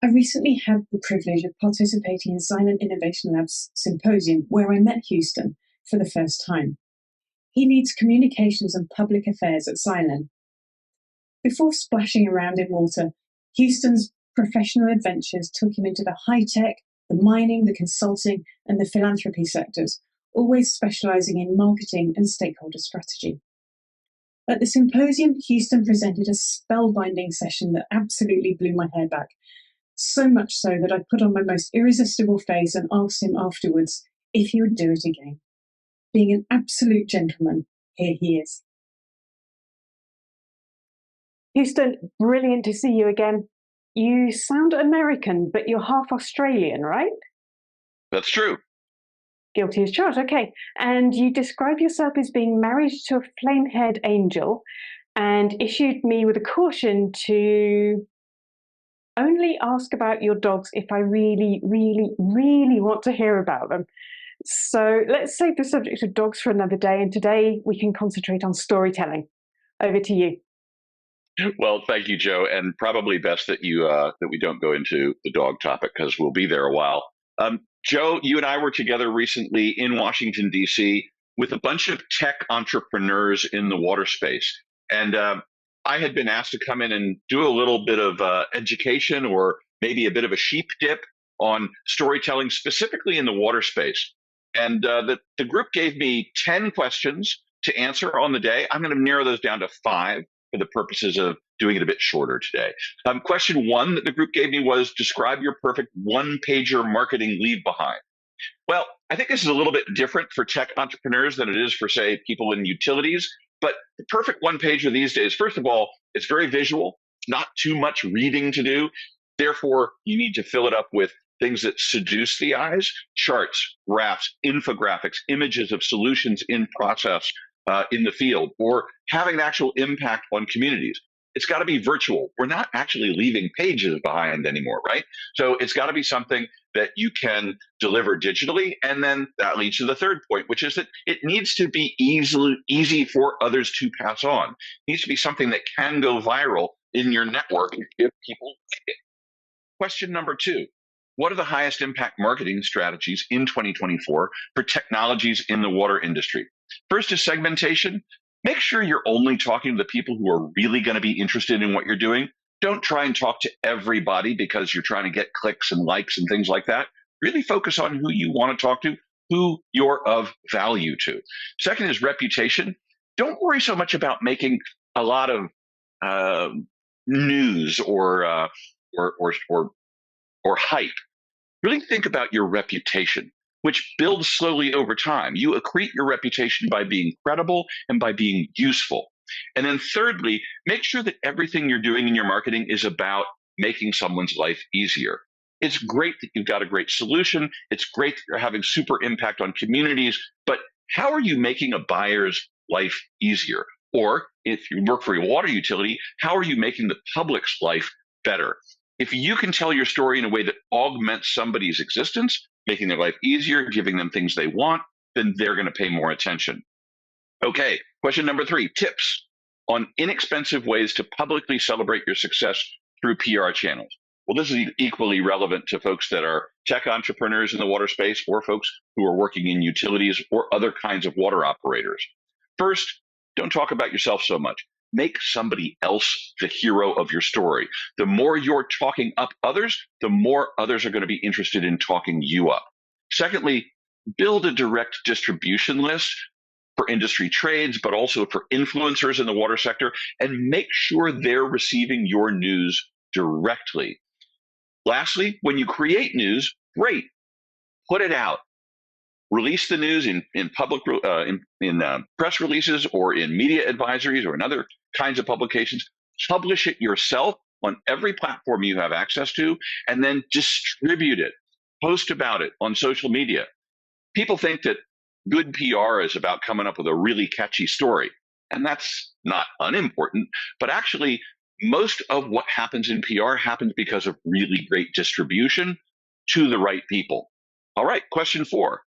I recently had the privilege of participating in Xylem Innovation Lab's symposium where I met Houston for the first time. He leads communications and public affairs at Xylem. Before splashing around in water, Houston's professional adventures took him into the high tech, the mining, the consulting, and the philanthropy sectors, always specializing in marketing and stakeholder strategy. At the symposium, Houston presented a spellbinding session that absolutely blew my hair back. So much so that I put on my most irresistible face and asked him afterwards if he would do it again. Being an absolute gentleman, here he is. Houston, brilliant to see you again. You sound American, but you're half Australian, right? That's true. Guilty as charged, okay. And you describe yourself as being married to a flame-haired angel and issued me with a caution to only ask about your dogs if I really, really, really want to hear about them. So let's save the subject of dogs for another day, and today we can concentrate on storytelling. Over to you. Well, thank you, Joe, and probably best that we don't go into the dog topic because we'll be there a while. Joe, you and I were together recently in Washington, D.C. with a bunch of tech entrepreneurs in the water space, and I had been asked to come in and do a little bit of education or maybe a bit of a sheep dip on storytelling, specifically in the water space. And the group gave me 10 questions to answer on the day. I'm going to narrow those down to 5 for the purposes of doing it a bit shorter today. Question 1 that the group gave me was, describe your perfect one-pager marketing leave behind. Well, I think this is a little bit different for tech entrepreneurs than it is for, say, people in utilities. But the perfect one-pager these days, first of all, it's very visual, not too much reading to do. Therefore, you need to fill it up with things that seduce the eyes: charts, graphs, infographics, images of solutions in process in the field, or having an actual impact on communities. It's got to be virtual. We're not actually leaving pages behind anymore, right? So it's got to be something that you can deliver digitally. And then that leads to the third point, which is that it needs to be easy for others to pass on. It needs to be something that can go viral in your network if people like it. Question number 2. What are the highest impact marketing strategies in 2024 for technologies in the water industry? First is segmentation. Make sure you're only talking to the people who are really going to be interested in what you're doing. Don't try and talk to everybody because you're trying to get clicks and likes and things like that. Really focus on who you want to talk to, who you're of value to. Second is reputation. Don't worry so much about making a lot of news or hype. Really think about your reputation, which builds slowly over time. You accrete your reputation by being credible and by being useful. And then thirdly, make sure that everything you're doing in your marketing is about making someone's life easier. It's great that you've got a great solution. It's great that you're having super impact on communities, but how are you making a buyer's life easier? Or if you work for a water utility, how are you making the public's life better? If you can tell your story in a way that augments somebody's existence, making their life easier, giving them things they want, then they're going to pay more attention. Okay, question number 3, tips on inexpensive ways to publicly celebrate your success through PR channels. Well, this is equally relevant to folks that are tech entrepreneurs in the water space or folks who are working in utilities or other kinds of water operators. First, don't talk about yourself so much. Make somebody else the hero of your story. The more you're talking up others, the more others are going to be interested in talking you up. Secondly, build a direct distribution list for industry trades, but also for influencers in the water sector, and make sure they're receiving your news directly. Lastly, when you create news, great, put it out. Release the news in public press releases or in media advisories or in other kinds of publications. Publish it yourself on every platform you have access to, and then distribute it. Post about it on social media. People think that good PR is about coming up with a really catchy story, and that's not unimportant, but actually most of what happens in PR happens because of really great distribution to the right people. All right, question 4.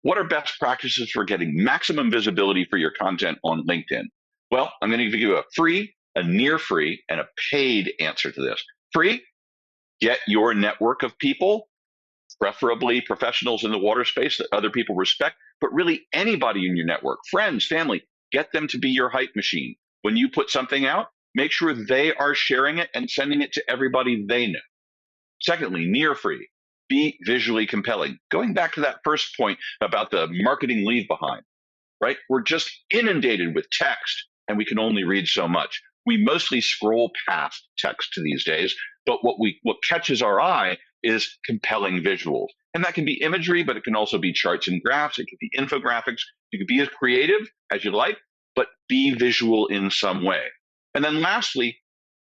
What are best practices for getting maximum visibility for your content on LinkedIn? Well, I'm going to give you a free, a near free, and a paid answer to this. Free, Get your network of people, preferably professionals in the water space that other people respect, but really anybody in your network, friends, family, get them to be your hype machine. When you put something out, make sure they are sharing it and sending it to everybody they know. Secondly, near free. Be visually compelling. Going back to that first point about the marketing leave behind, right? We're just inundated with text and we can only read so much. We mostly scroll past text these days, but what catches our eye is compelling visuals. And that can be imagery, but it can also be charts and graphs. It can be infographics. You can be as creative as you like, but be visual in some way. And then lastly,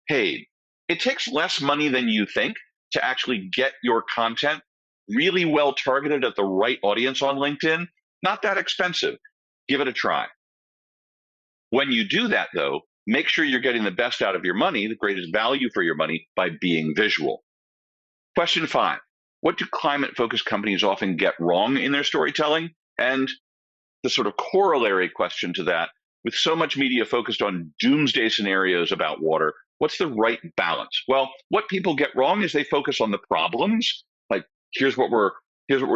paid. It takes less money than you think to actually get your content really well targeted at the right audience on LinkedIn. Not that expensive. Give it a try. When you do that, though, make sure you're getting the best out of your money, the greatest value for your money, by being visual. Question 5. What do climate-focused companies often get wrong in their storytelling? And the sort of corollary question to that, with so much media focused on doomsday scenarios about water, what's the right balance? Well, what people get wrong is they focus on the problems, like here's what we're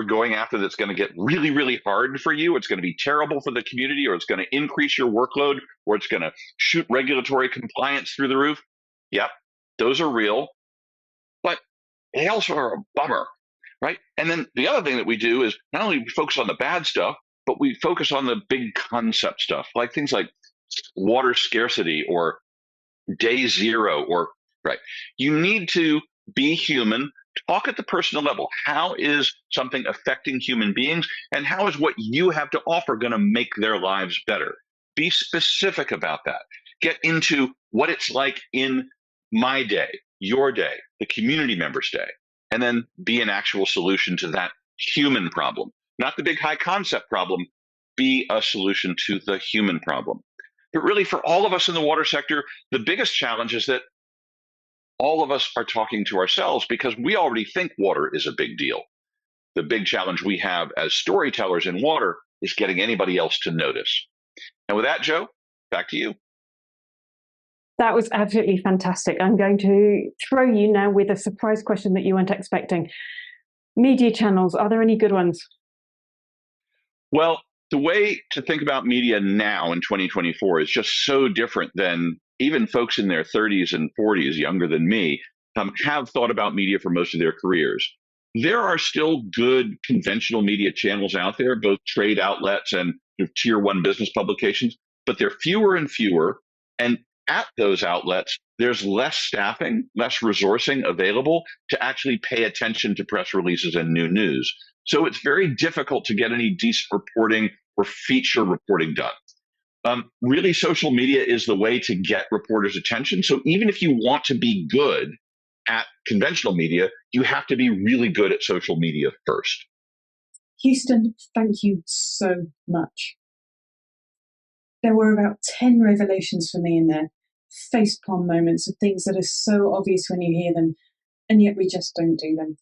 going after that's going to get really, really hard for you. It's going to be terrible for the community, or it's going to increase your workload, or it's going to shoot regulatory compliance through the roof. Yep, those are real, but they also are a bummer, right? And then the other thing that we do is not only we focus on the bad stuff, but we focus on the big concept stuff, like things like water scarcity or day zero, or right. You need to be human. Talk at the personal level. How is something affecting human beings, and how is what you have to offer going to make their lives better? Be specific about that. Get into what it's like in my day, your day, the community member's day, and then be an actual solution to that human problem, not the big high concept problem. Be a solution to the human problem. But really, for all of us in the water sector, the biggest challenge is that all of us are talking to ourselves because we already think water is a big deal. The big challenge we have as storytellers in water is getting anybody else to notice. And with that, Joe, back to you. That was absolutely fantastic. I'm going to throw you now with a surprise question that you weren't expecting. Media channels, are there any good ones? Well, the way to think about media now in 2024 is just so different than even folks in their 30s and 40s, younger than me, have thought about media for most of their careers. There are still good conventional media channels out there, both trade outlets and tier one business publications, but they're fewer and fewer. And at those outlets, there's less staffing, less resourcing available to actually pay attention to press releases and new news. So it's very difficult to get any decent reporting or feature reporting done. Really, social media is the way to get reporters' attention. So even if you want to be good at conventional media, you have to be really good at social media first. Houston, thank you so much. There were about 10 revelations for me in there, facepalm moments of things that are so obvious when you hear them, and yet we just don't do them.